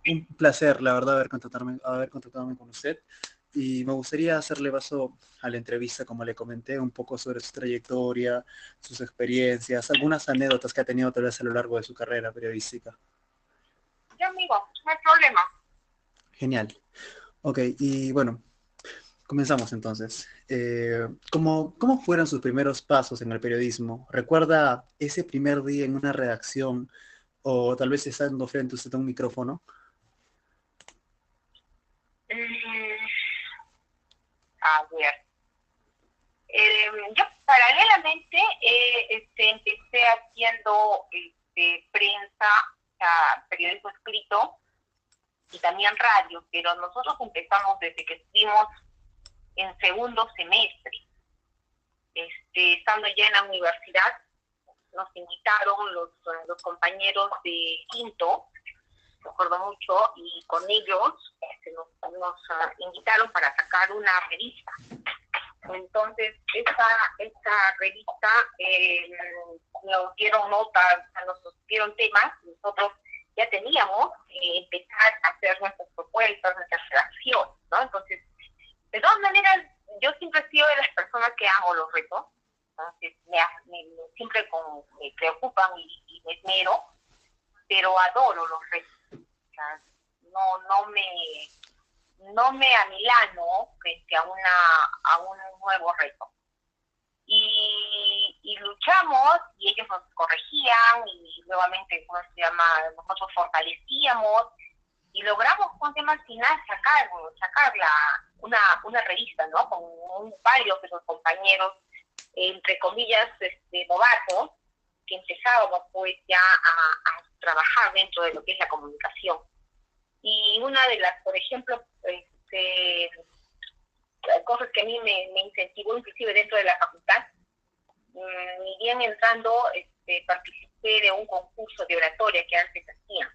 Un placer, la verdad, haber contactado con usted. Y me gustaría hacerle paso a la entrevista, como le comenté, un poco sobre su trayectoria, sus experiencias, algunas anécdotas que ha tenido tal vez a lo largo de su carrera periodística. Ya, amigo, no hay problema. Genial. Ok, y bueno, comenzamos entonces. ¿Cómo fueron sus primeros pasos en el periodismo? ¿Recuerda ese primer día en una redacción o tal vez estando frente a usted a un micrófono? Mm, a ver, yo paralelamente empecé haciendo prensa, o sea, periodismo escrito y también radio, pero nosotros empezamos desde que estuvimos en segundo semestre. Estando ya en la universidad, nos invitaron los compañeros de quinto, me acuerdo mucho, y con ellos nos invitaron para sacar una revista. Entonces, esta revista nos dieron notas, nos dieron temas, nosotros ya teníamos que empezar a hacer nuestras propuestas, nuestras redacciones, ¿no? Entonces, de todas maneras, yo siempre he sido de las personas que hago los retos, entonces siempre me preocupan y me esmero, pero adoro los retos. O sea, no me amilano frente a un nuevo reto. Y luchamos y ellos nos corregían y nuevamente, ¿cómo se llama? Nosotros fortalecíamos y logramos con tema al final sacar una revista, ¿no? Con varios de los compañeros, entre comillas, novatos, que empezábamos pues ya a trabajar dentro de lo que es la comunicación. Y una de las, por ejemplo, cosas que a mí me incentivó inclusive dentro de la facultad, ni bien entrando, participé de un concurso de oratoria que antes hacían.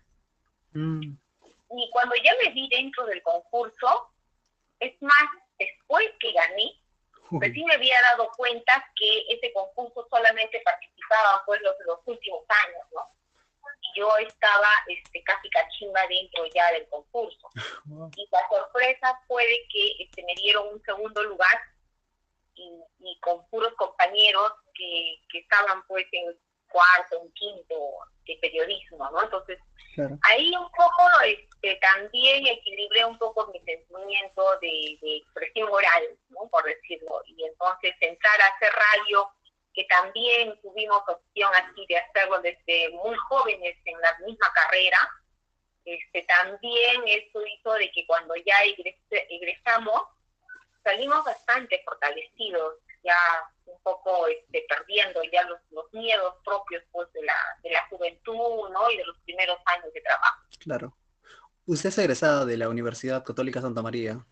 Y cuando ya me vi dentro del concurso, es más, después que gané, recién me había dado cuenta que ese concurso solamente participaban pues los últimos años, ¿no? Y yo estaba casi cachimba dentro ya del concurso. Wow. Y la sorpresa fue de que me dieron un segundo lugar y con puros compañeros que estaban pues en cuarto, en quinto de periodismo, ¿no? Entonces, claro, ahí un poco también equilibré un poco mi sentimiento de expresión oral, ¿no? Por decirlo, y entonces entrar a hacer radio, que también tuvimos opción así de hacerlo desde muy jóvenes en la misma carrera, también eso hizo de que cuando ya egresamos, salimos bastante fortalecidos, ya un poco perdiendo ya los miedos propios pues de la juventud, ¿no? Y de los primeros años de trabajo. Claro. Usted es egresada de la Universidad Católica Santa María.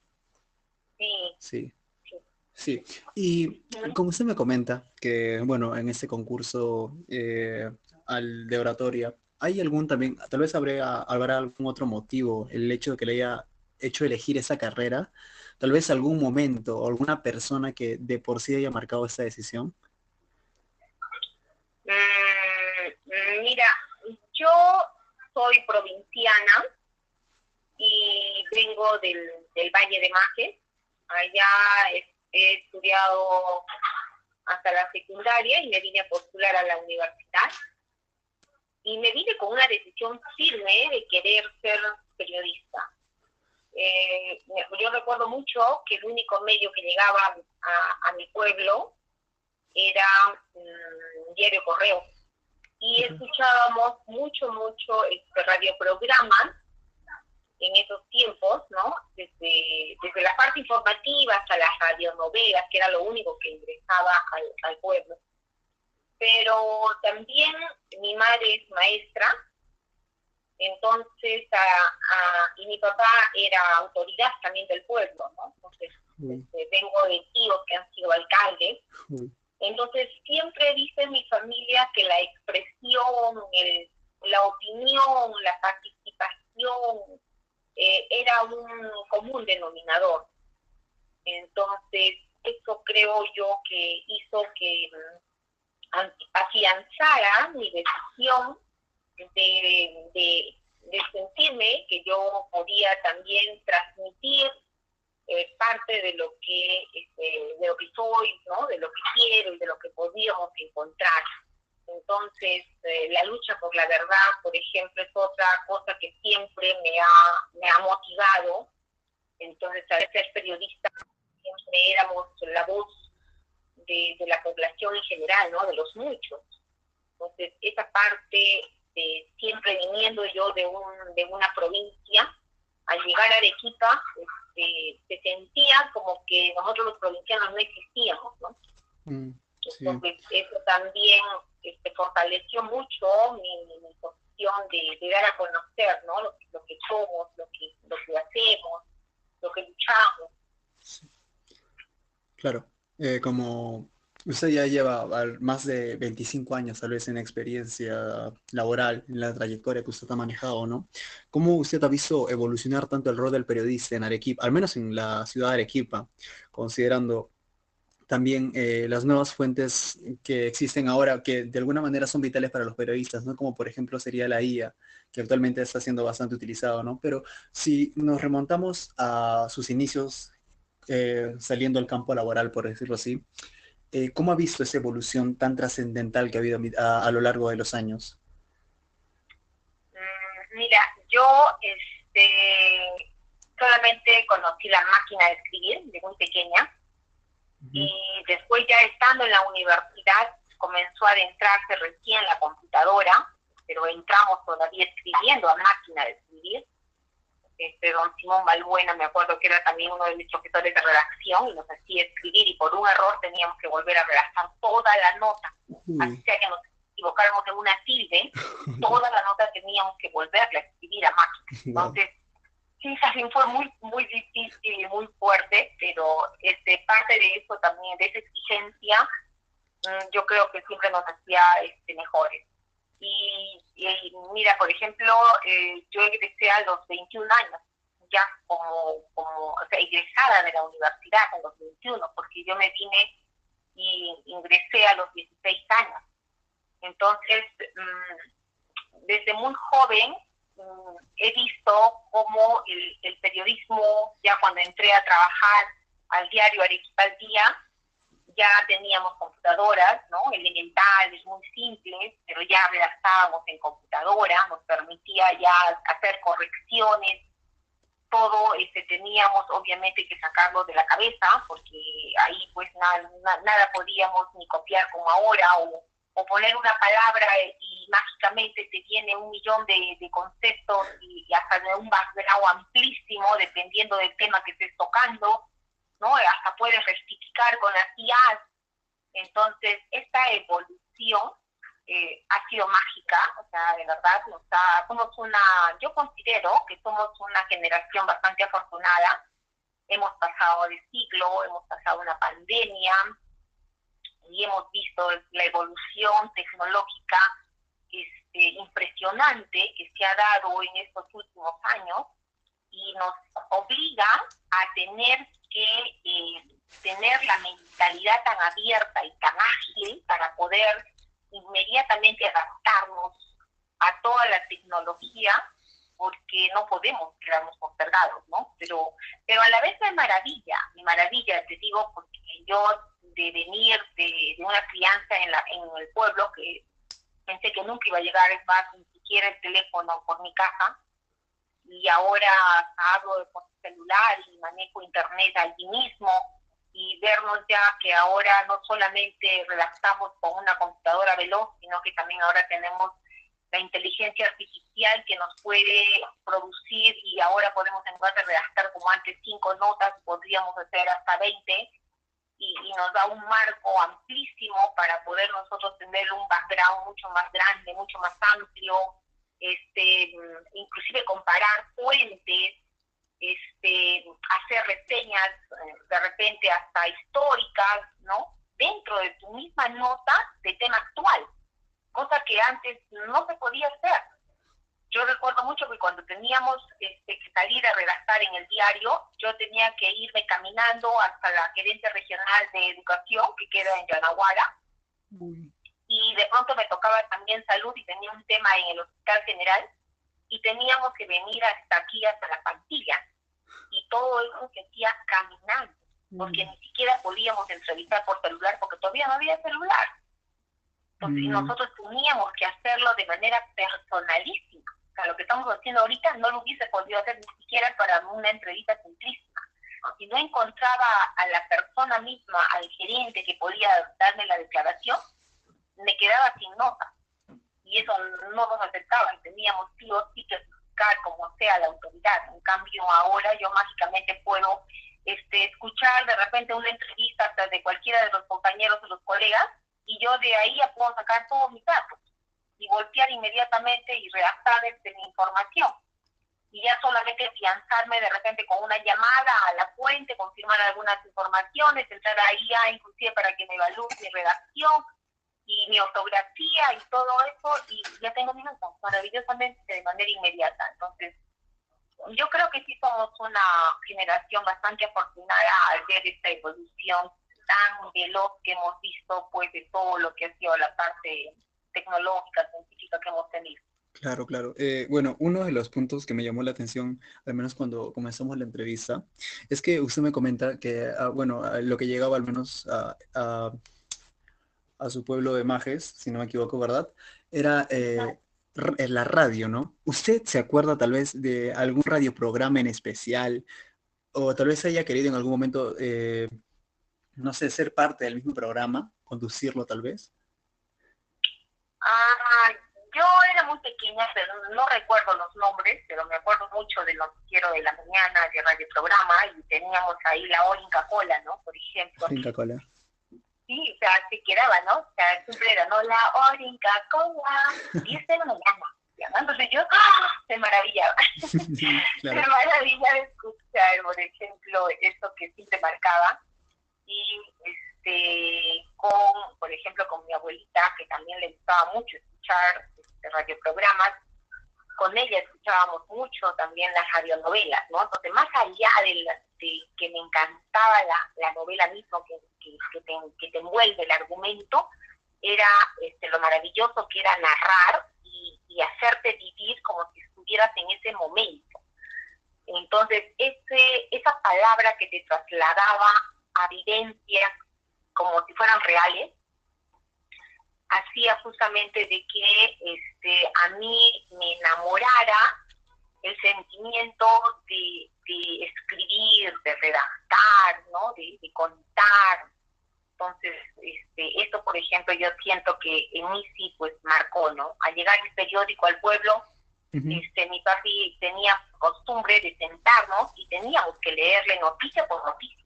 Sí. Sí. Sí, y como usted me comenta que, bueno, en este concurso de oratoria, ¿hay algún también, tal vez habrá algún otro motivo, el hecho de que le haya hecho elegir esa carrera? Tal vez algún momento o alguna persona que de por sí haya marcado esta decisión. Mira, yo soy provinciana y vengo del Valle de Majes. Allá he estudiado hasta la secundaria y me vine a postular a la universidad. Y me vine con una decisión firme de querer ser periodista. Yo recuerdo mucho que el único medio que llegaba a mi pueblo era Diario Correo. Y escuchábamos mucho radioprogramas en esos tiempos, ¿no? Desde la parte informativa hasta las radionovelas, que era lo único que ingresaba al pueblo. Pero también mi madre es maestra, entonces, y mi papá era autoridad también del pueblo, ¿no? Entonces, vengo de tíos que han sido alcaldes. Entonces, siempre he visto en mi familia que la expresión, la opinión, la participación era un común denominador. Entonces, eso creo yo que hizo que afianzara mi decisión de sentirme que yo uno podía también transmitir parte de lo que soy, ¿no? De lo que quiero y de lo que podíamos encontrar. Entonces, la lucha por la verdad, por ejemplo, es otra cosa que siempre me ha motivado. Entonces, al ser periodista, siempre éramos la voz de la población en general, ¿no? De los muchos. Entonces, esa parte, siempre viniendo yo de una provincia, al llegar a Arequipa, se sentía como que nosotros los provincianos no existíamos, ¿no? Sí. Entonces, eso también fortaleció mucho mi posición de dar a conocer, ¿no? Lo que somos, lo que hacemos, lo que luchamos. Sí. Claro, como usted ya lleva más de 25 años tal vez en experiencia laboral, en la trayectoria que usted ha manejado, ¿no? ¿Cómo usted ha visto evolucionar tanto el rol del periodista en Arequipa, al menos en la ciudad de Arequipa, considerando también las nuevas fuentes que existen ahora, que de alguna manera son vitales para los periodistas, ¿no? Como por ejemplo sería la IA, que actualmente está siendo bastante utilizado, ¿no? Pero si nos remontamos a sus inicios, saliendo al campo laboral, por decirlo así, ¿cómo ha visto esa evolución tan trascendental que ha habido a lo largo de los años? Mira, yo solamente conocí la máquina de escribir de muy pequeña. Y después, ya estando en la universidad, comenzó a adentrarse recién la computadora, pero entramos todavía escribiendo a máquina de escribir. Don Simón Balbuena, me acuerdo que era también uno de mis profesores de redacción, y nos hacía escribir, y por un error teníamos que volver a redactar toda la nota. Así sea que nos equivocáramos en una tilde, toda la nota teníamos que volverla a escribir a máquina. Entonces, sí, también fue muy difícil y muy fuerte, pero parte de eso también, de esa exigencia, yo creo que siempre nos hacía mejores. Y mira, por ejemplo, yo egresé a los 21 años, ya o sea, egresada de la universidad a los 21, porque yo me vine y ingresé a los 16 años. Entonces, desde muy joven, he visto cómo el periodismo, ya cuando entré a trabajar al diario Arequipa al Día, ya teníamos computadoras, ¿no? Elementales, muy simples, pero ya redactábamos en computadora, nos permitía ya hacer correcciones, todo teníamos obviamente que sacarlo de la cabeza, porque ahí pues nada podíamos ni copiar como ahora, o poner una palabra y mágicamente te viene 1.000.000 de conceptos y hasta de un background amplísimo, dependiendo del tema que estés tocando, ¿no? Hasta puedes rectificar con las IAs. Entonces, esta evolución ha sido mágica, o sea, de verdad, yo considero que somos una generación bastante afortunada. Hemos pasado de siglo, hemos pasado una pandemia, y hemos visto la evolución tecnológica impresionante que se ha dado en estos últimos años, y nos obliga a tener que tener la mentalidad tan abierta y tan ágil para poder inmediatamente adaptarnos a toda la tecnología, porque no podemos quedarnos postergados, ¿no? Pero a la vez mi maravilla, te digo, porque yo, de venir de una crianza en el pueblo, que pensé que nunca iba a llegar, es más, ni siquiera el teléfono por mi casa, y ahora hablo por celular y manejo internet allí mismo, y vernos ya que ahora no solamente redactamos con una computadora veloz, sino que también ahora tenemos la inteligencia artificial que nos puede producir, y ahora podemos, en lugar de redactar como antes 5 notas, podríamos hacer hasta 20, y nos da un marco amplísimo para poder nosotros tener un background mucho más grande, mucho más amplio, inclusive comparar fuentes, hacer reseñas de repente hasta históricas, ¿no? Dentro de tu misma nota de tema actual, cosa que antes no se podía hacer. Yo recuerdo mucho que cuando teníamos que salir a redactar en el diario, yo tenía que irme caminando hasta la gerencia regional de educación, que queda en Yanaguara, y de pronto me tocaba también salud y tenía un tema en el hospital general, y teníamos que venir hasta aquí, hasta la plantilla. Y todo eso se hacía caminando, porque ni siquiera podíamos entrevistar por celular, porque todavía no había celular. Entonces nosotros teníamos que hacerlo de manera personalísima. O sea, lo que estamos haciendo ahorita no lo hubiese podido hacer ni siquiera para una entrevista simplísima. Si no encontraba a la persona misma, al gerente que podía darme la declaración, me quedaba sin nota. Y eso no nos aceptaba. Teníamos sí o sí que buscar como sea la autoridad. En cambio, ahora yo mágicamente puedo escuchar de repente una entrevista hasta de cualquiera de los compañeros o los colegas, y yo de ahí ya puedo sacar todos mis datos y voltear inmediatamente y redactar mi información. Y ya solamente afianzarme de repente con una llamada a la fuente, confirmar algunas informaciones, entrar ahí ya inclusive para que me evalúe mi redacción y mi ortografía y todo eso, y ya tengo mi nota maravillosamente de manera inmediata. Entonces, yo creo que sí somos una generación bastante afortunada al ver esta evolución tan veloz que hemos visto, pues, de todo lo que ha sido la parte tecnológica, científica que hemos tenido. Claro, claro. Bueno, uno de los puntos que me llamó la atención, al menos cuando comenzamos la entrevista, es que usted me comenta que, bueno, lo que llegaba al menos a su pueblo de Majes, si no me equivoco, ¿verdad? Era la radio, ¿no? ¿Usted se acuerda tal vez de algún radioprograma en especial? O tal vez haya querido en algún momento, no sé, ser parte del mismo programa, conducirlo tal vez. Yo era muy pequeña, pero no recuerdo los nombres, pero me acuerdo mucho del noticiero de la mañana, de radioprograma, y teníamos ahí la Orinca Cola, ¿no? Por ejemplo. Orinca Cola. Sí, o sea, se quedaba, ¿no? O sea, siempre era, ¿no? La Orinca Cola, 10 de la mañana. ¿No? Entonces yo me maravillaba. Claro. Me maravillaba escuchar, por ejemplo, eso que sí te marcaba. Y por ejemplo, con mi abuelita, que también le gustaba mucho escuchar radioprogramas, con ella escuchábamos mucho también las radionovelas, ¿no? Entonces, más allá de que me encantaba la novela misma, que te envuelve el argumento, era lo maravilloso que era narrar y hacerte vivir como si estuvieras en ese momento. Entonces, esa palabra que te trasladaba a vivencias como si fueran reales, hacía justamente de que a mí me enamorara el sentimiento de escribir, de redactar, ¿no? De contar. Entonces, esto, por ejemplo, yo siento que en mí sí, pues, marcó, ¿no? Al llegar el periódico al pueblo, mi papi tenía costumbre de sentarnos y teníamos que leerle noticia por noticia.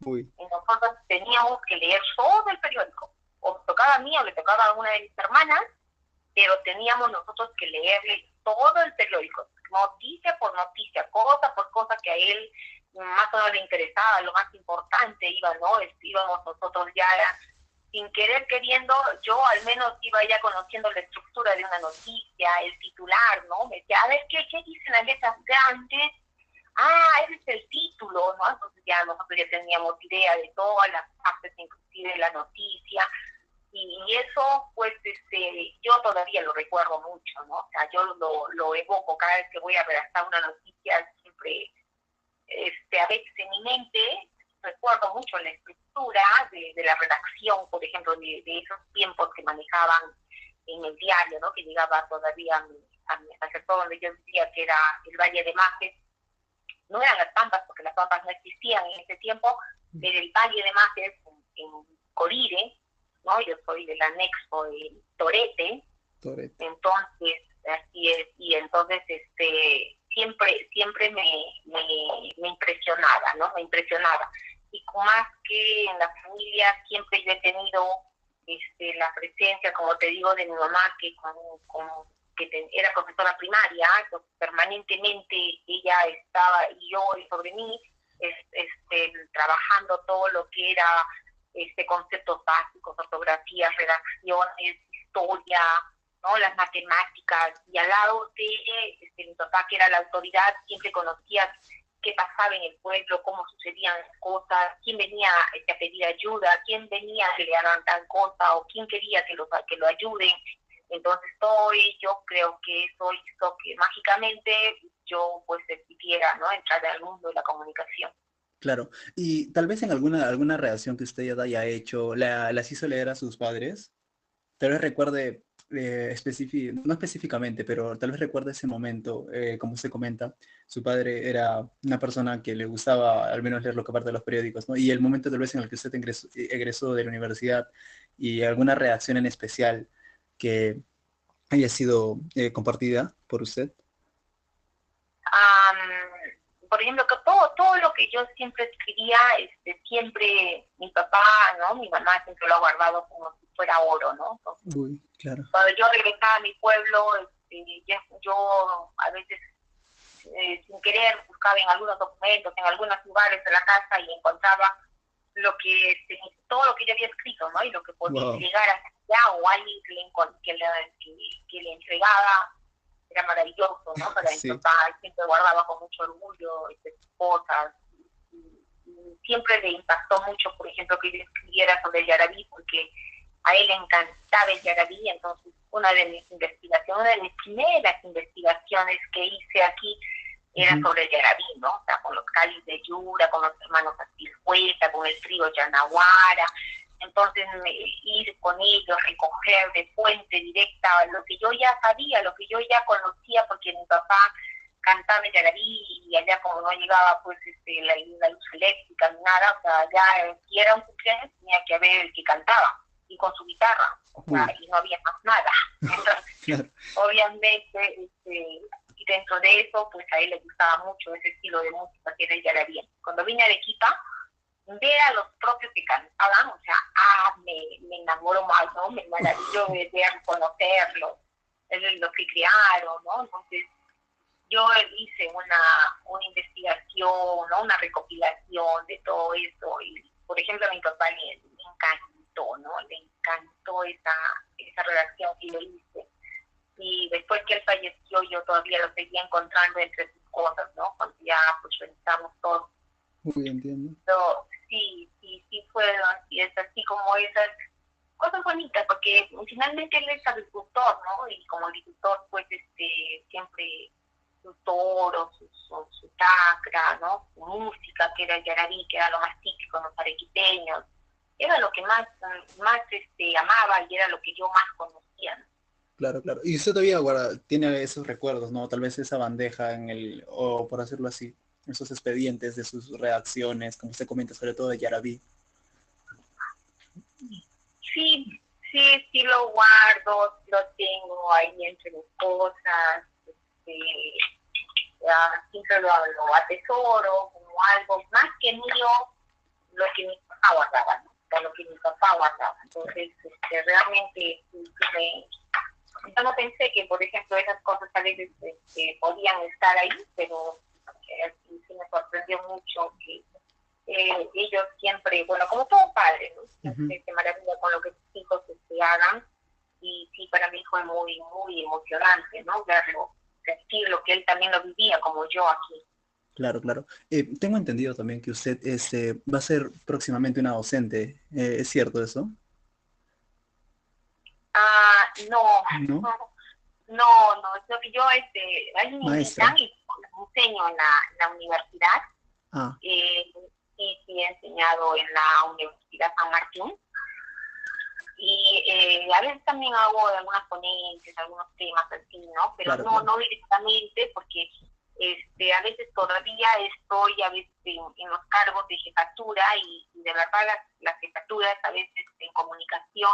Uy. Y nosotros teníamos que leer todo el periódico. O me tocaba a mí o le tocaba a una de mis hermanas, pero teníamos nosotros que leerle todo el periódico, noticia por noticia, cosa por cosa que a él más o menos le interesaba, lo más importante íbamos nosotros ya sin querer queriendo, yo al menos iba ya conociendo la estructura de una noticia, el titular, ¿no? Me decía, a ver, ¿qué dicen las letras grandes? Ese es el título, ¿no? Entonces ya nosotros ya teníamos idea de todas las partes, inclusive de la noticia, y eso, pues, yo todavía lo recuerdo mucho, ¿no? O sea, yo lo evoco cada vez que voy a redactar una noticia, siempre, a veces en mi mente, recuerdo mucho la estructura de la redacción, por ejemplo, de esos tiempos que manejaban en el diario, ¿no? Que llegaba todavía al sector donde yo vivía, que era el Valle de Majes. No eran las Pampas, porque las Pampas no existían en ese tiempo, pero el Valle de Majes, en Corire, ¿no? Yo soy del anexo de Torete. Entonces, así es, y entonces siempre me impresionaba, ¿no? Me impresionaba. Y más que en la familia, siempre yo he tenido la presencia, como te digo, de mi mamá, que era profesora primaria, entonces permanentemente ella estaba, y yo, y sobre mí, trabajando todo lo que era conceptos básicos, ortografía, redacciones, historia, ¿no? Las matemáticas, y al lado de mi papá, que era la autoridad, siempre conocía qué pasaba en el pueblo, cómo sucedían las cosas, quién venía a pedir ayuda, quién venía a que le hagan tal cosa, o quién quería que lo ayuden. Entonces yo creo que eso hizo que mágicamente yo pues decidiera, ¿no?, entrar al mundo de la comunicación. Claro. Y tal vez en alguna reacción que usted ya haya hecho, las hizo leer a sus padres. Tal vez recuerde, no específicamente, pero tal vez recuerde ese momento, como usted comenta, su padre era una persona que le gustaba al menos leer lo que parte de los periódicos, ¿no? Y el momento tal vez en el que usted egresó de la universidad y alguna reacción en especial que haya sido compartida por usted. Por ejemplo, que todo lo que yo siempre escribía, siempre mi papá, ¿no?, mi mamá siempre lo ha guardado como si fuera oro, ¿no? Entonces, Uy, claro. cuando yo regresaba a mi pueblo, yo a veces sin querer buscaba en algunos documentos, en algunos lugares de la casa y encontraba todo lo que yo había escrito, ¿no? Y lo que podía llegar hasta allá, o alguien que le entregaba, era maravilloso, ¿no? Para mi papá siempre guardaba con mucho orgullo sus cosas. Y siempre le impactó mucho, por ejemplo, que yo escribiera sobre el yarabí, porque a él le encantaba el yarabí. Entonces, una de mis primeras investigaciones que hice aquí era sobre el yarabí, ¿no? O sea, con los cáliz de Yura, con los hermanos Atilhueta, con el trío Yanaguara. Entonces, ir con ellos, recoger de fuente directa lo que yo ya sabía, lo que yo ya conocía, porque mi papá cantaba el yarabí y allá como no llegaba pues la luz eléctrica ni nada, o sea, ya si era un cumpleaños tenía que haber el que cantaba y con su guitarra, o sea, y no había más nada. Entonces, obviamente, y dentro de eso, pues a él le gustaba mucho ese estilo de música que era el yarabí. Cuando vine a Arequipa, ver a los propios que cantaban, o sea, me enamoro más, ¿no? Me maravillo de conocerlos, los que crearon, ¿no? Entonces, yo hice una investigación, ¿no?, una recopilación de todo eso, y por ejemplo a mi papá le encantó, ¿no? Le encantó esa redacción que yo hice. Y después que él falleció, yo todavía lo seguía encontrando entre sus cosas, ¿no? Cuando ya pues revisamos todo. Muy entiendo. Pero sí fueron, y es así como esas cosas bonitas, porque finalmente él es agricultor, ¿no? Y como agricultor, pues siempre su toro, su chacra, ¿no? Su música, que era el yarabí, que era lo más típico en los arequipeños, era lo que más amaba y era lo que yo más conocía, ¿no? Claro, claro. Y usted todavía tiene esos recuerdos, ¿no? Tal vez esa bandeja o por decirlo así, esos expedientes de sus reacciones, como usted comenta, sobre todo de Yarabí. Sí lo guardo, lo tengo ahí entre mis cosas, siempre lo atesoro como algo más que mío, lo que mi papá guardaba, ¿no? O lo que mi papá guardaba. Entonces, realmente yo no pensé que, por ejemplo, esas cosas a veces podían estar ahí, pero sí me sorprendió mucho que ellos siempre, bueno, como todo padre, ¿no? Siempre se maravilla con lo que sus hijos hagan, y sí, para mí fue muy, muy emocionante, ¿no? Verlo, sentir lo que él también lo vivía, como yo aquí. Claro, claro. Tengo entendido también que usted va a ser próximamente una docente. ¿Es cierto eso? No, ¿No? es lo que yo, ahí me Maestra. invitan y enseño en la universidad. Sí, he enseñado en la Universidad San Martín. Y a veces también hago algunas ponencias, algunos temas así, ¿no? Pero claro. No directamente, porque a veces todavía estoy a veces en los cargos de jefatura, y de verdad las jefaturas a veces en comunicación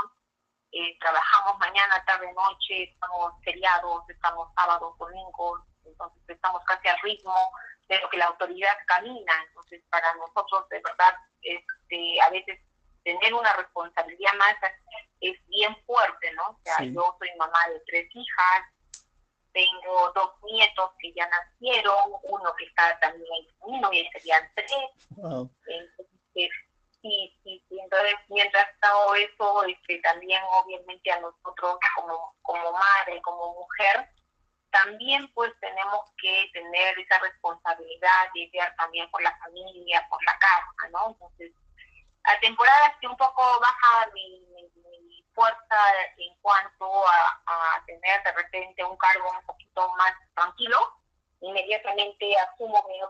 trabajamos mañana, tarde, noche, estamos feriados, estamos sábados, domingos, entonces estamos casi al ritmo de lo que la autoridad camina. Entonces para nosotros de verdad a veces tener una responsabilidad más es bien fuerte, ¿no? O sea, yo soy mamá de 3 hijas, tengo 2 nietos que ya nacieron, uno que está también en camino, y serían 3. Wow. Entonces, sí. Entonces, mientras todo eso, también obviamente a nosotros como madre, como mujer, también pues tenemos que tener esa responsabilidad de ver también por la familia, por la casa, ¿no? Entonces, a temporadas que un poco baja mi fuerza en cuanto a tener de repente un cargo un poquito más tranquilo, inmediatamente asumo mi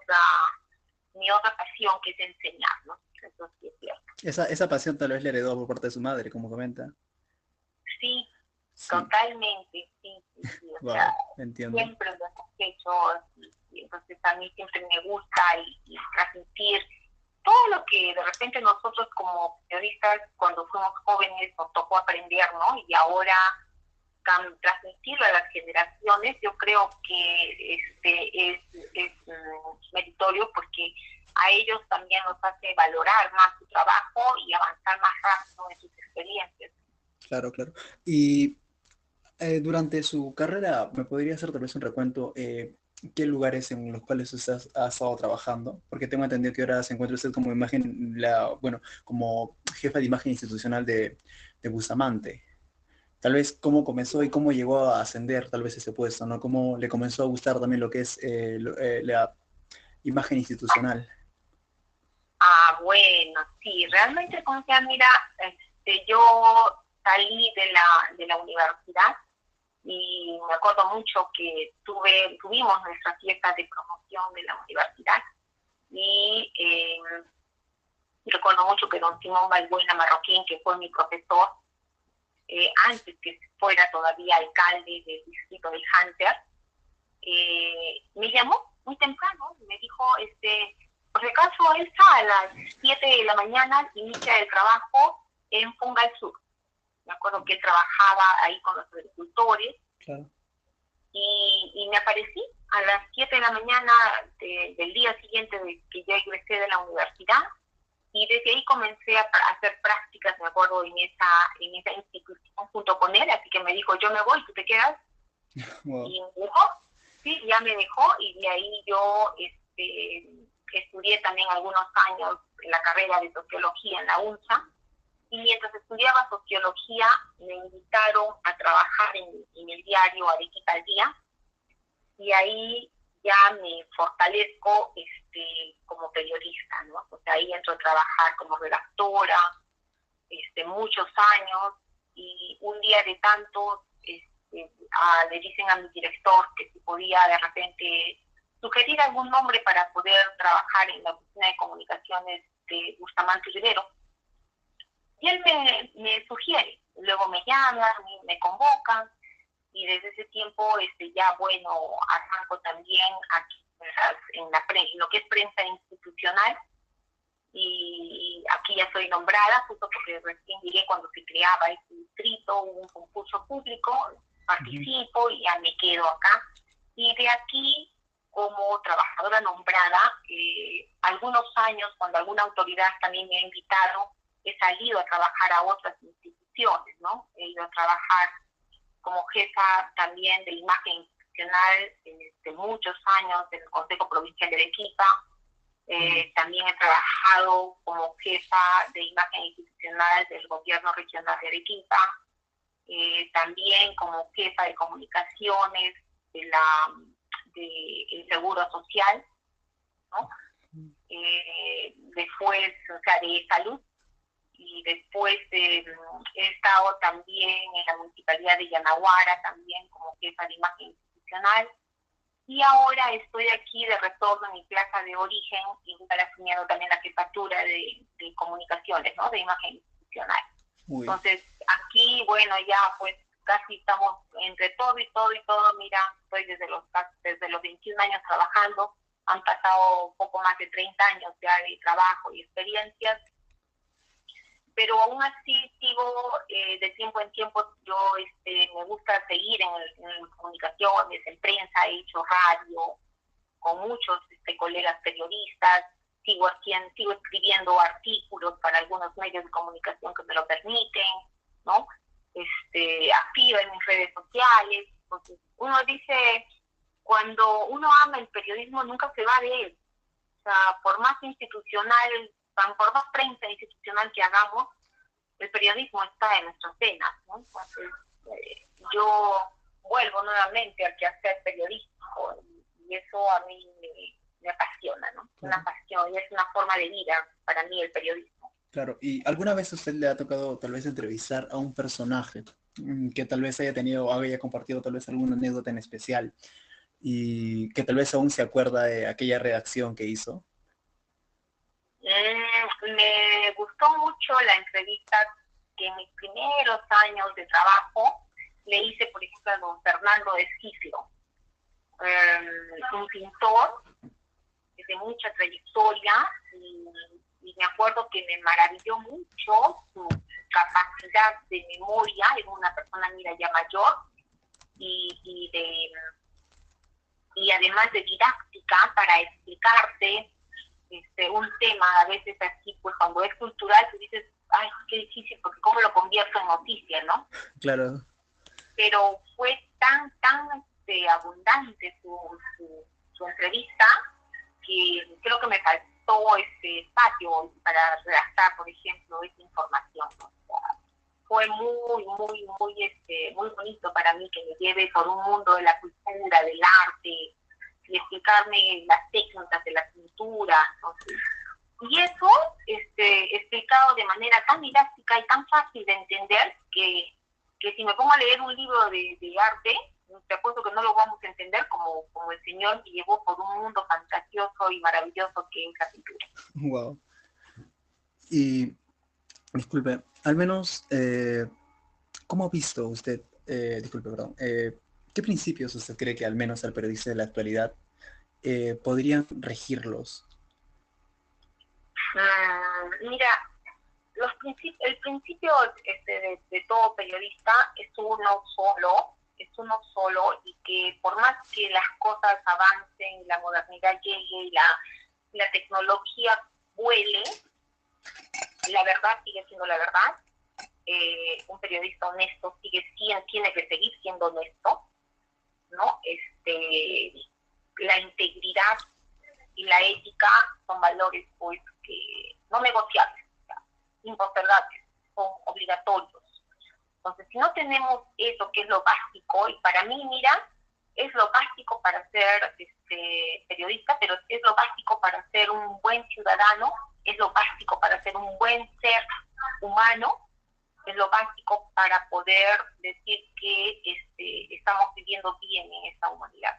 otra pasión, que es enseñar, ¿no? Eso sí es cierto. Esa pasión tal vez le heredó por parte de su madre, como comenta. Sí, Sí. totalmente, sí. O Wow, sea, entiendo. siempre lo hemos hecho, y entonces a mí siempre me gusta y transmitir todo lo que de repente nosotros como periodistas cuando fuimos jóvenes nos tocó aprender, ¿no? Y ahora transmitirlo a las generaciones, yo creo que es meritorio, porque a ellos también nos hace valorar más su trabajo y avanzar más rápido en sus experiencias. Claro, claro. Y durante su carrera, ¿me podría hacer tal vez un recuento qué lugares en los cuales usted ha estado trabajando? Porque tengo entendido que ahora se encuentra usted como como jefa de imagen institucional de Bustamante. Tal vez cómo comenzó y cómo llegó a ascender tal vez ese puesto, ¿no? Cómo le comenzó a gustar también lo que es la imagen institucional. Bueno, sí, realmente, como sea, mira, yo salí de la universidad y me acuerdo mucho que tuvimos nuestra fiesta de promoción de la universidad y recuerdo mucho que don Simón Balbuena Marroquín, que fue mi profesor, antes que fuera todavía alcalde del distrito del Hunter, me llamó muy temprano y me dijo, por si acaso Elsa, a las 7 de la mañana inicia el trabajo en Fungal Sur. Me acuerdo que él trabajaba ahí con los agricultores. Claro. Y me aparecí a las 7 de la mañana del día siguiente de que ya egresé de la universidad, y desde ahí comencé a hacer prácticas, me acuerdo, en esa institución junto con él, así que me dijo, yo me voy, ¿tú te quedas? Wow. Y me dejó, sí, ya me dejó, y de ahí yo estudié también algunos años en la carrera de sociología en la UNSA, y mientras estudiaba sociología me invitaron a trabajar en el diario Arequipa al Día, y ahí ya me fortalezco como periodista, ¿no? O sea, ahí entro a trabajar como redactora, muchos años, y un día de tantos le dicen a mi director que si podía de repente sugerir algún nombre para poder trabajar en la oficina de comunicaciones de Bustamante Rivero. Y él me sugiere, luego me llaman, me convocan, y desde ese tiempo ya, bueno, arranco también aquí en lo que es prensa institucional, y aquí ya soy nombrada, justo porque recién llegué cuando se creaba este distrito, hubo un concurso público, participo y ya me quedo acá. Y de aquí, como trabajadora nombrada, algunos años, cuando alguna autoridad también me ha invitado, he salido a trabajar a otras instituciones, ¿no? He ido a trabajar como jefa también de imagen institucional muchos años en el Consejo Provincial de Arequipa. También he trabajado como jefa de imagen institucional del Gobierno Regional de Arequipa, también como jefa de comunicaciones del Seguro Social, ¿no? Después, o sea, de salud, y después he estado también en la Municipalidad de Yanaguara, también como jefa de imagen institucional, y ahora estoy aquí de retorno en mi plaza de origen y estar asumiendo también la jefatura de comunicaciones, ¿no? De imagen institucional. Uy. Entonces, aquí, bueno, ya pues casi estamos entre todo y todo y todo. Mira, estoy desde los 21 años trabajando, han pasado poco más de 30 años ya de trabajo y experiencias, pero aún así sigo de tiempo en tiempo. Yo me gusta seguir en comunicaciones, en prensa, he hecho radio con muchos colegas periodistas, sigo escribiendo artículos para algunos medios de comunicación que me lo permiten, ¿no? Activa en mis redes sociales. Entonces, uno dice, cuando uno ama el periodismo nunca se va de él. O sea, por más institucional, por más prensa institucional que hagamos, el periodismo está en nuestras venas, ¿no? Entonces, yo vuelvo nuevamente al quehacer periodístico, y eso a mí me apasiona, ¿no? Una pasión, y es una forma de vida para mí el periodismo. Claro, ¿y alguna vez a usted le ha tocado tal vez entrevistar a un personaje que tal vez haya tenido, haya compartido tal vez alguna anécdota en especial y que tal vez aún se acuerda de aquella redacción que hizo? Me gustó mucho la entrevista que en mis primeros años de trabajo le hice, por ejemplo, a don Fernando Esquifio, un pintor de mucha trayectoria y me acuerdo que me maravilló mucho su capacidad de memoria, era una persona, mira, ya mayor y además de didáctica para explicarte un tema, a veces así, pues cuando es cultural, tú dices, ay, qué difícil, porque cómo lo convierto en noticia, ¿no? Claro. Pero fue tan abundante su entrevista que creo que me faltó ese espacio para redactar, por ejemplo, esa información, ¿no? O sea, fue muy bonito para mí que me lleve por un mundo de la cultura, del arte, y explicarme las técnicas de la pintura, ¿no? Y eso explicado de manera tan didáctica y tan fácil de entender que si me pongo a leer un libro de arte, te apuesto que no lo vamos a entender como el señor que llevó por un mundo fantasioso y maravilloso que es la pintura. Wow. Y disculpe, al menos, ¿cómo ha visto usted, disculpe, perdón, qué principios usted cree que al menos al periodista de la actualidad podrían regirlos? Mira, el principio de todo periodista es uno solo y que por más que las cosas avancen, la modernidad llegue y la tecnología vuele, la verdad sigue siendo la verdad. Un periodista honesto tiene que seguir siendo honesto, ¿no? La integridad y la ética son valores pues que no negociables, impostergables, son obligatorios. Entonces, si no tenemos eso que es lo básico, y para mí, mira, es lo básico para ser periodista, pero es lo básico para ser un buen ciudadano, es lo básico para ser un buen ser humano, es lo básico para poder decir que estamos viviendo bien en esta humanidad.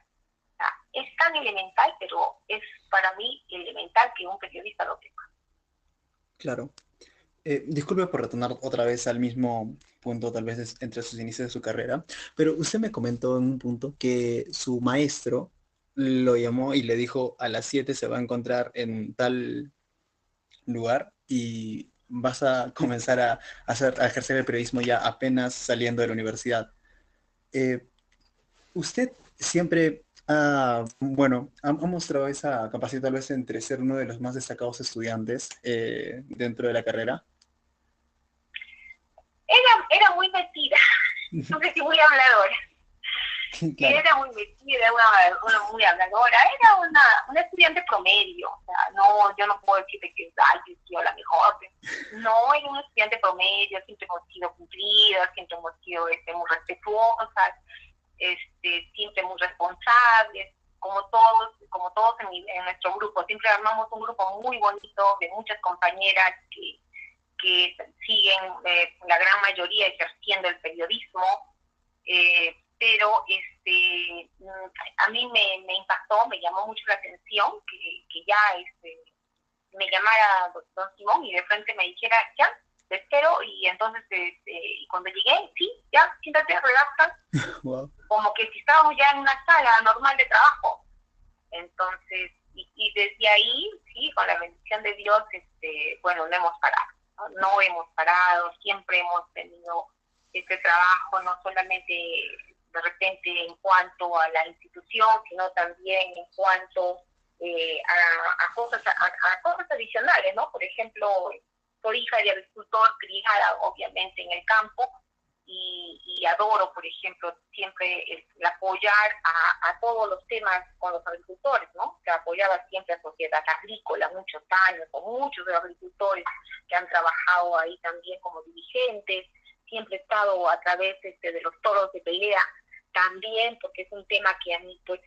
O sea, es tan elemental, pero es para mí elemental que un periodista lo tenga. Claro. Disculpe por retornar otra vez al mismo punto, tal vez entre sus inicios de su carrera, pero usted me comentó en un punto que su maestro lo llamó y le dijo a las 7 se va a encontrar en tal lugar y vas a comenzar a ejercer el periodismo ya apenas saliendo de la universidad. Usted siempre ha mostrado esa capacidad tal vez entre ser uno de los más destacados estudiantes dentro de la carrera. Era muy metida, no sé si muy habladora. Claro. Era muy metida, una muy habladora, era una estudiante promedio, o sea, no, yo no puedo decirte que yo he sido la mejor, no, era una estudiante promedio, siempre hemos sido cumplidas, siempre hemos sido muy respetuosas, siempre muy responsables, como todos en nuestro grupo, siempre armamos un grupo muy bonito de muchas compañeras que siguen la gran mayoría ejerciendo el periodismo, pero a mí me impactó, me llamó mucho la atención que ya me llamara don Simón y de frente me dijera, ya, te espero, y entonces y cuando llegué, sí, ya, siéntate, redacta, Wow. como que si estábamos ya en una sala normal de trabajo. Entonces, y desde ahí, sí, con la bendición de Dios, bueno, no hemos parado. No hemos parado, siempre hemos tenido este trabajo, no solamente de repente en cuanto a la institución, sino también en cuanto a cosas adicionales, ¿no? Por ejemplo, soy hija de agricultor, criada obviamente en el campo, y adoro, por ejemplo, siempre el apoyar a todos los temas con los agricultores, ¿no? Que apoyaba siempre a Sociedad Agrícola muchos años, con muchos de los agricultores que han trabajado ahí también como dirigentes, siempre he estado a través de los toros de pelea también, porque es un tema que a mí pues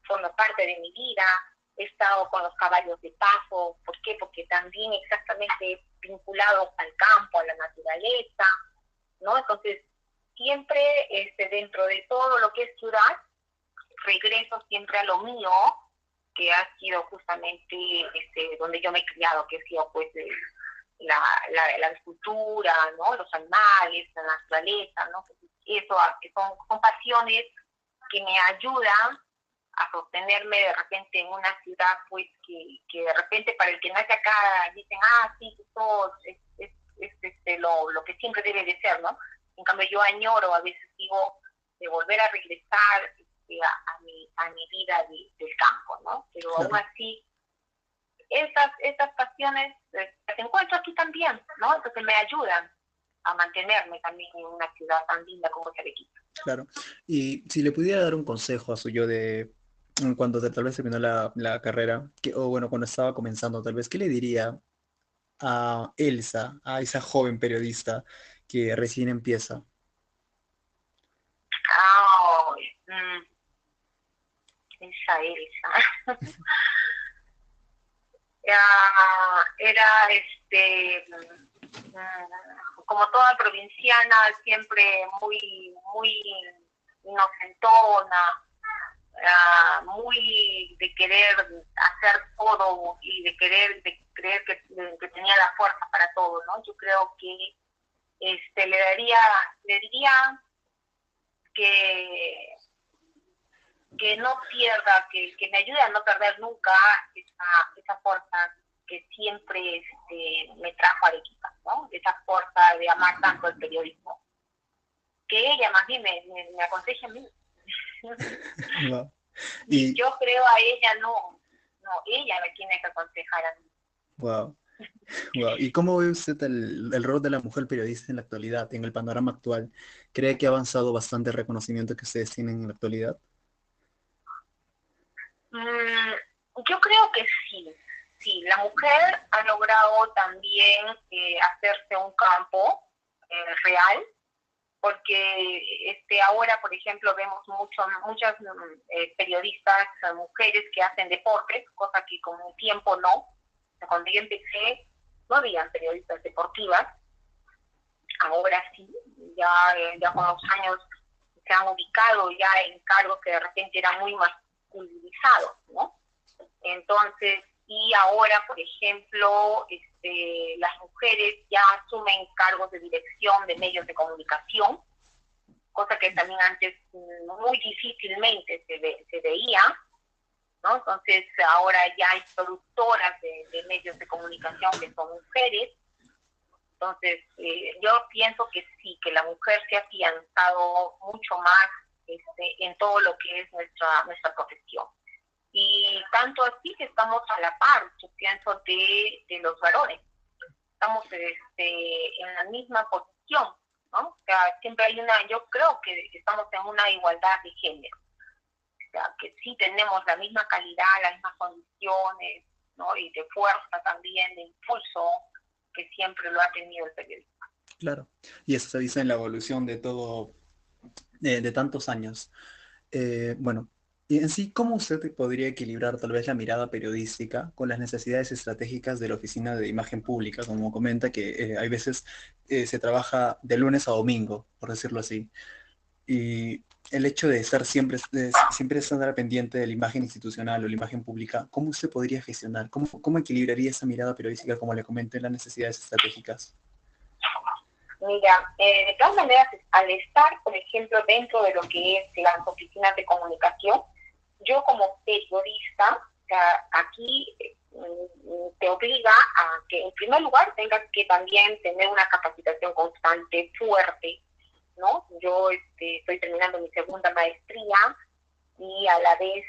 forma parte de mi vida, he estado con los caballos de paso. ¿Por qué? Porque también exactamente vinculado al campo, a la naturaleza, ¿no? Entonces, siempre dentro de todo lo que es ciudad, regreso siempre a lo mío, que ha sido justamente donde yo me he criado, que ha sido pues la agricultura, ¿no? Los animales, la naturaleza, ¿no? Eso son pasiones que me ayudan a sostenerme de repente en una ciudad, pues que de repente para el que nace acá dicen, sí, todo es lo que siempre debe de ser, ¿no? En cambio yo añoro, a veces digo, de volver a regresar a mi vida del campo, ¿no? Pero claro. aún así, estas pasiones las encuentro aquí también, ¿no? Entonces me ayudan a mantenerme también en una ciudad tan linda como Arequipa. Claro. Y si le pudiera dar un consejo a su yo de cuando tal vez terminó la carrera, o bueno, cuando estaba comenzando, tal vez, ¿qué le diría a Elsa, a esa joven periodista que recién empieza? Esa Elsa. Era como toda provinciana, siempre muy inocentona, muy de querer hacer todo y de creer que tenía la fuerza para todo, ¿no? Yo creo que le diría que no pierda, que me ayude a no perder nunca esa fuerza que siempre me trajo a Arequipa, ¿no? Esa fuerza de amar tanto el periodismo. Que ella más bien me aconseje a mí. Wow. Y yo creo a ella, no, ella me tiene que aconsejar a mí. Wow. Wow. ¿Y cómo ve usted el rol de la mujer periodista en la actualidad, en el panorama actual? ¿Cree que ha avanzado bastante el reconocimiento que ustedes tienen en la actualidad? Yo creo que sí. Sí, la mujer ha logrado también hacerse un campo real, porque ahora, por ejemplo, vemos muchas periodistas mujeres que hacen deportes, cosa que con el tiempo no. Cuando yo empecé, no habían periodistas deportivas. Ahora sí, ya con los años se han ubicado ya en cargos que de repente eran muy masculinizados, ¿no? Entonces, y ahora, por ejemplo, las mujeres ya asumen cargos de dirección de medios de comunicación, cosa que también antes muy difícilmente se veía, ¿no? Entonces, ahora ya hay productoras de medios de comunicación que son mujeres. Entonces, yo pienso que sí, que la mujer se ha afianzado mucho más en todo lo que es nuestra profesión. Y tanto así que estamos a la par, yo pienso, de los varones. Estamos en la misma posición, ¿no? O sea, siempre hay yo creo que estamos en una igualdad de género. O sea, que sí tenemos la misma calidad, las mismas condiciones, ¿no? Y de fuerza también, de impulso, que siempre lo ha tenido el periodismo. Claro. Y eso se dice en la evolución de todo, de tantos años. Bueno, y en sí, ¿cómo usted podría equilibrar tal vez la mirada periodística con las necesidades estratégicas de la Oficina de Imagen Pública? Como comenta que hay veces se trabaja de lunes a domingo, por decirlo así. Y el hecho de estar siempre estar pendiente de la imagen institucional o la imagen pública, ¿cómo usted podría gestionar? ¿Cómo equilibraría esa mirada periodística, como le comenté, en las necesidades estratégicas? Mira, de todas maneras, al estar, por ejemplo, dentro de lo que es las oficinas de comunicación, yo como periodista, aquí te obliga a que, en primer lugar, tengas que también tener una capacitación constante, fuerte, ¿no? Yo estoy terminando mi segunda maestría y a la vez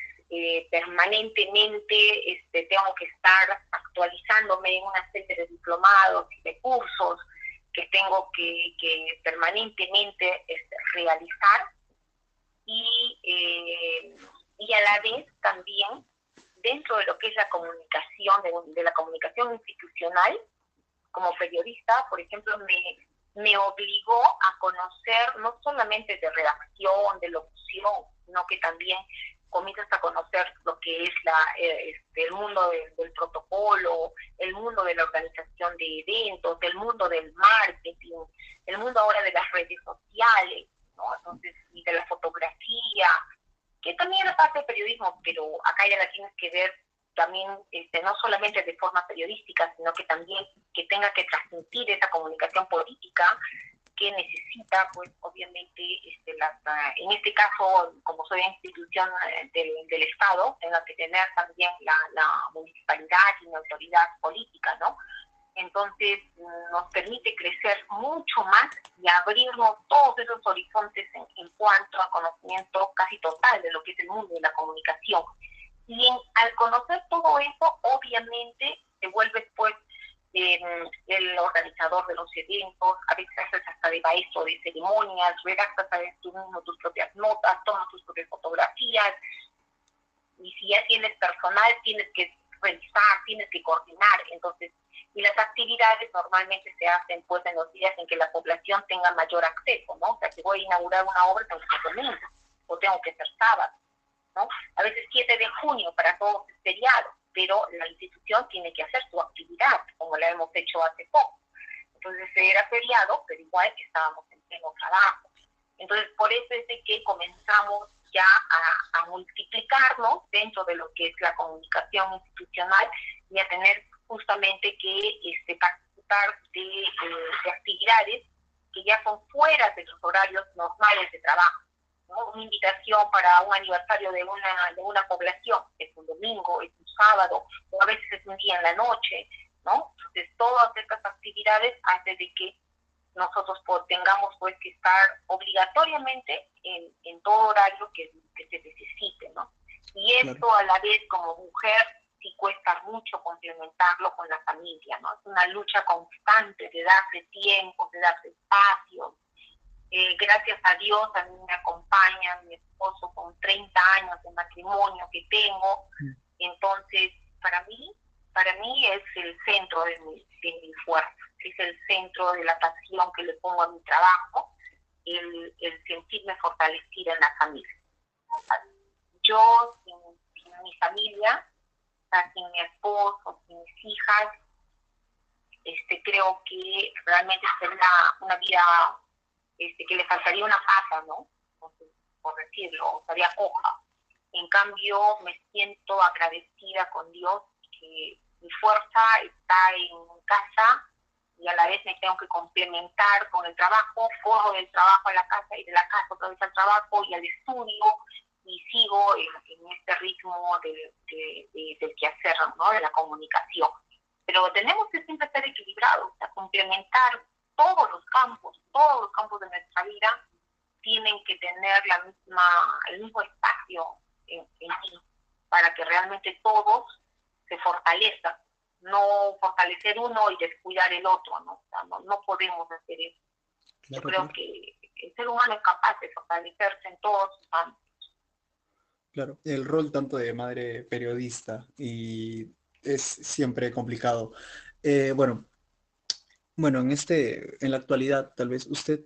permanentemente tengo que estar actualizándome en una serie de diplomados y de cursos que tengo que permanentemente realizar y a la vez también dentro de lo que es la comunicación, de la comunicación institucional, como periodista, por ejemplo, me obligó a conocer no solamente de redacción, de locución, sino que también comienzas a conocer lo que es el mundo del protocolo, el mundo de la organización de eventos, el mundo del marketing, el mundo ahora de las redes sociales, ¿no? Entonces, y de la fotografía, que también es parte del periodismo, pero acá ya la tienes que ver también, no solamente de forma periodística, sino que también que tenga que transmitir esa comunicación política que necesita, pues, obviamente, en este caso, como soy institución del Estado, tenga que tener también la municipalidad y una autoridad política, ¿no? Entonces, nos permite crecer mucho más y abrirnos todos esos horizontes en cuanto a conocimiento casi total de lo que es el mundo de la comunicación. Y al conocer todo eso, obviamente, te vuelves, pues, el organizador de los eventos, a veces haces hasta de maestro de ceremonias, redactas a veces tú mismo tus propias notas, tomas tus propias fotografías, y si ya tienes personal, tienes que revisar, tienes que coordinar. Entonces, y las actividades normalmente se hacen, pues, en los días en que la población tenga mayor acceso, ¿no? O sea, si voy a inaugurar una obra, tengo que ser domingo, o tengo que ser sábado, ¿no? A veces 7 de junio para todos es feriado, pero la institución tiene que hacer su actividad, como la hemos hecho hace poco. Entonces era feriado, pero igual estábamos en pleno trabajo. Entonces, por eso es de que comenzamos ya a multiplicarnos dentro de lo que es la comunicación institucional y a tener justamente que participar de actividades que ya son fuera de los horarios normales de trabajo, ¿no? Una invitación para un aniversario de una población, es un domingo, es un sábado, o a veces es un día en la noche, ¿no? Entonces, todas estas actividades hacen de que nosotros tengamos, pues, que estar obligatoriamente en todo horario que se necesite, ¿no? Y esto, claro, a la vez, como mujer, sí cuesta mucho complementarlo con la familia, ¿no? Es una lucha constante de darse tiempo, de darse espacio. Gracias a Dios, a mí me acompaña mi esposo con 30 años de matrimonio que tengo. Entonces, para mí es el centro de mi fuerza, es el centro de la pasión que le pongo a mi trabajo, el sentirme fortalecida en la familia. Yo, sin mi familia, sin mi esposo, sin mis hijas, creo que realmente sería una vida que le faltaría una pata, ¿no? Entonces, por decirlo, estaría coja. En cambio, me siento agradecida con Dios que mi fuerza está en casa y a la vez me tengo que complementar con el trabajo, corro del trabajo a la casa y de la casa otra vez al trabajo y al estudio y sigo en este ritmo del quehacer, ¿no? De la comunicación. Pero tenemos que siempre estar equilibrados, o sea, complementar todos los campos de nuestra vida tienen que tener el mismo espacio en sí, para que realmente todos se fortalezcan, no fortalecer uno y descuidar el otro, ¿no? O sea, no podemos hacer eso. Claro, yo creo que el ser humano es capaz de fortalecerse en todos sus ámbitos. Claro, el rol tanto de madre periodista y es siempre complicado. Bueno, en la actualidad, tal vez usted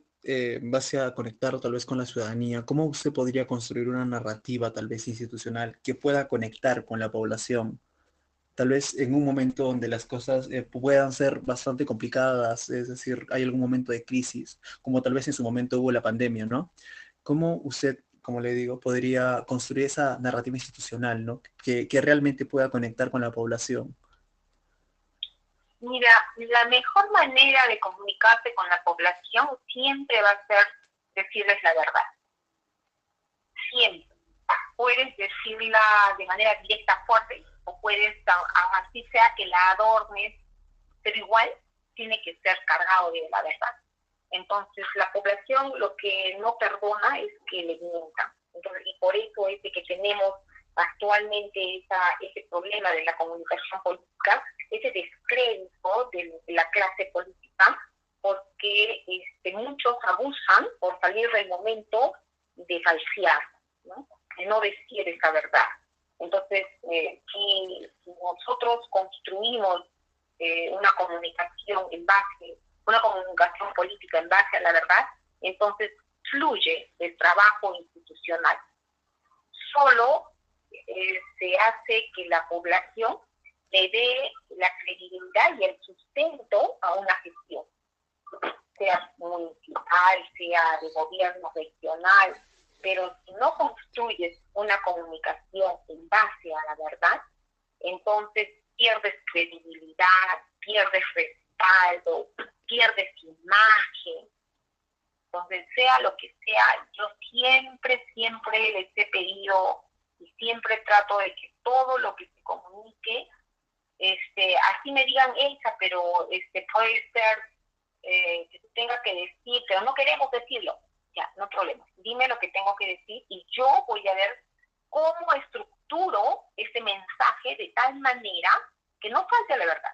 base a conectar tal vez con la ciudadanía, ¿cómo usted podría construir una narrativa tal vez institucional que pueda conectar con la población? Tal vez en un momento donde las cosas puedan ser bastante complicadas, es decir, hay algún momento de crisis, como tal vez en su momento hubo la pandemia, ¿no? ¿Cómo usted, como le digo, podría construir esa narrativa institucional, ¿no? Que realmente pueda conectar con la población? Mira, la mejor manera de comunicarse con la población siempre va a ser decirles la verdad. Siempre. Puedes decirla de manera directa, fuerte, o puedes, así sea que la adornes, pero igual tiene que ser cargado de la verdad. Entonces, la población lo que no perdona es que le mientan. Entonces, y por eso es de que tenemos actualmente ese problema de la comunicación política, ese descrédito de la clase política, porque muchos abusan por salir del momento de falsear, ¿no? De no decir esa verdad. Entonces, si nosotros construimos una comunicación política en base a la verdad, entonces fluye el trabajo institucional. Solo se hace que la población le dé la credibilidad y el sustento a una gestión, sea municipal, sea de gobierno regional, pero si no construyes una comunicación en base a la verdad, entonces pierdes credibilidad, pierdes respaldo, pierdes imagen. Entonces, sea lo que sea, yo siempre les he pedido y siempre trato de que todo lo que se comunique, así me digan, Elsa, pero puede ser que se tenga que decir, pero no queremos decirlo. Ya, no hay problema. Dime lo que tengo que decir y yo voy a ver cómo estructuro ese mensaje de tal manera que no falte la verdad.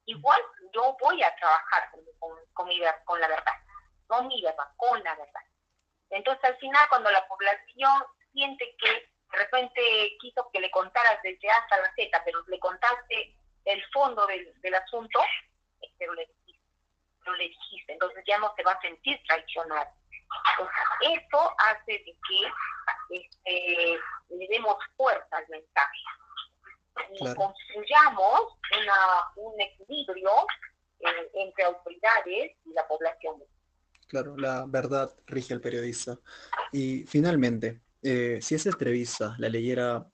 Igual yo voy a trabajar con la verdad, no mi verdad, con la verdad. Entonces al final cuando la población siente que de repente quiso que le contaras desde A hasta la Z, pero le contaste el fondo del asunto, pero le dijiste, entonces ya no se va a sentir traicionado. Entonces eso hace de que le demos fuerza al mensaje y Claro. construyamos un equilibrio entre autoridades y la población. Claro, la verdad rige al periodista. Y finalmente, si esa entrevista la leyera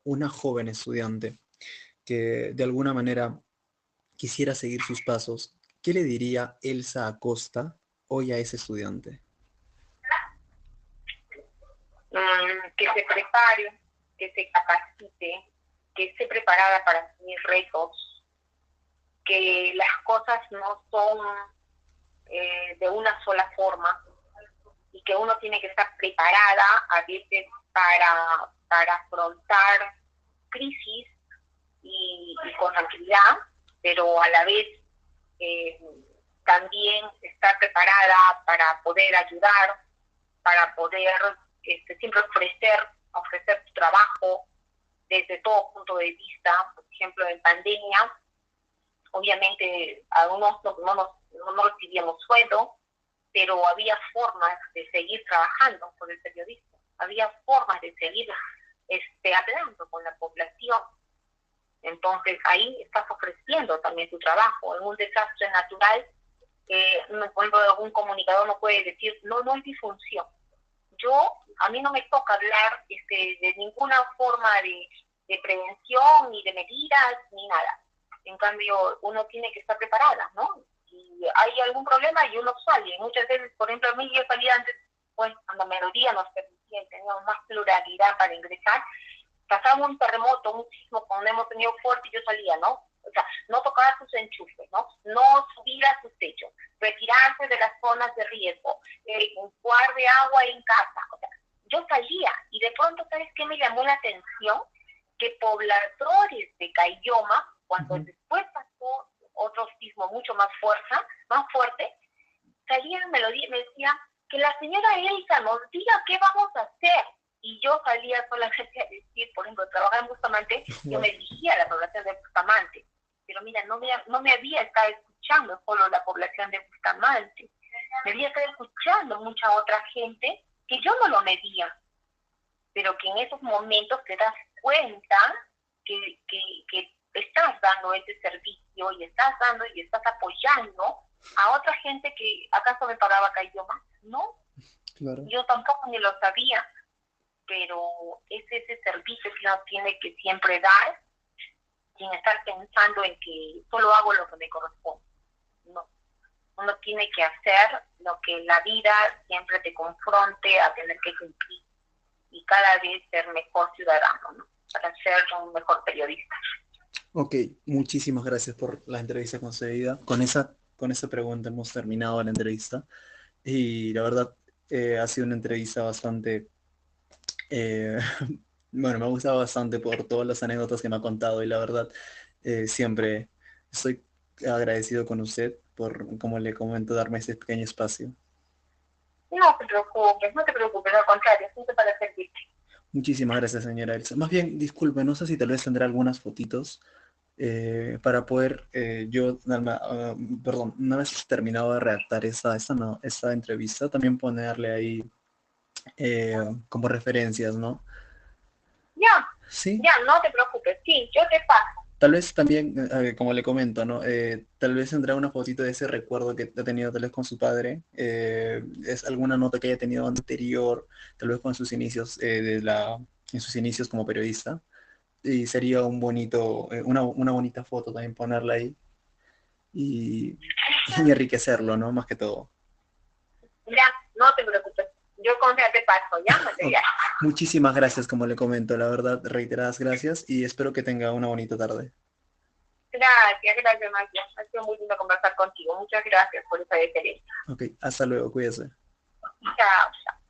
una joven estudiante que de alguna manera quisiera seguir sus pasos, ¿qué le diría Elsa Acosta hoy a ese estudiante? Que se prepare, que se capacite, que esté preparada para asumir retos, que las cosas no son de una sola forma y que uno tiene que estar preparada a veces para afrontar crisis y con tranquilidad, pero a la vez también estar preparada para poder ayudar, para poder siempre ofrecer tu trabajo desde todo punto de vista. Por ejemplo, en pandemia, obviamente algunos no recibíamos sueldo, pero había formas de seguir trabajando con el periodismo, había formas de seguir hablando con la población. Entonces ahí estás ofreciendo también tu trabajo. En un desastre natural, por ejemplo, algún comunicador no puede decir, no hay difusión. A mí no me toca hablar de ninguna forma de prevención, ni de medidas, ni nada. En cambio, uno tiene que estar preparada, ¿no? Y hay algún problema y uno sale. Muchas veces, por ejemplo, a mí yo salía antes, pues cuando Melodía nos permitía y teníamos más pluralidad para ingresar, pasaba un terremoto, un sismo, cuando hemos tenido fuerte, yo salía, ¿no? O sea, no tocar sus enchufes, ¿no? No subir a sus techos, retirarse de las zonas de riesgo, guarde agua en casa. O sea, yo salía y de pronto, ¿sabes qué me llamó la atención? Que pobladores de Caylloma, cuando después pasó otro sismo mucho más fuerte, salían, me decían que la señora Elsa nos diga qué vamos a hacer. Y yo salía solamente a decir, por ejemplo, trabajaba en Bustamante, yo me dirigía a la población de Bustamante. Pero mira, no me había estado escuchando solo la población de Bustamante. Me había estado escuchando mucha otra gente que yo no lo medía. Pero que en esos momentos te das cuenta que estás dando ese servicio y estás apoyando a otra gente que acaso me pagaba Caylloma. No, claro. Yo tampoco ni lo sabía, pero es ese servicio que uno tiene que siempre dar sin estar pensando en que solo hago lo que me corresponde. No, uno tiene que hacer lo que la vida siempre te confronte a tener que cumplir y cada vez ser mejor ciudadano, ¿no? Para ser un mejor periodista. Ok, muchísimas gracias por la entrevista concedida. Con esa pregunta hemos terminado la entrevista y la verdad ha sido una entrevista bastante, bueno, me ha gustado bastante por todas las anécdotas que me ha contado y la verdad siempre estoy agradecido con usted por, como le comento, darme ese pequeño espacio. No te preocupes, al contrario, siempre para servirte. Muchísimas gracias, señora Elsa. Más bien, disculpe, no sé si tal vez tendrá algunas fotitos para poder yo, perdón, una vez terminado de redactar esta entrevista, también ponerle ahí como referencias, ¿no? Ya, Sí. ya, no te preocupes, sí, yo te paso. Tal vez también, como le comento, ¿no? Tal vez tendrá una fotito de ese recuerdo que ha tenido tal vez con su padre. Es alguna nota que haya tenido anterior, tal vez con sus inicios, en sus inicios como periodista. Y sería un bonito, una bonita foto también ponerla ahí y, y enriquecerlo, ¿no? Más que todo. Ya, no te preocupes, yo con te paso, ya, Ok. material. Muchísimas gracias, como le comento, la verdad, reiteradas gracias y espero que tenga una bonita tarde. Gracias, gracias, María. Ha sido muy lindo conversar contigo. Muchas gracias por esa deferencia. Ok, hasta luego, cuídese. Chao, chao.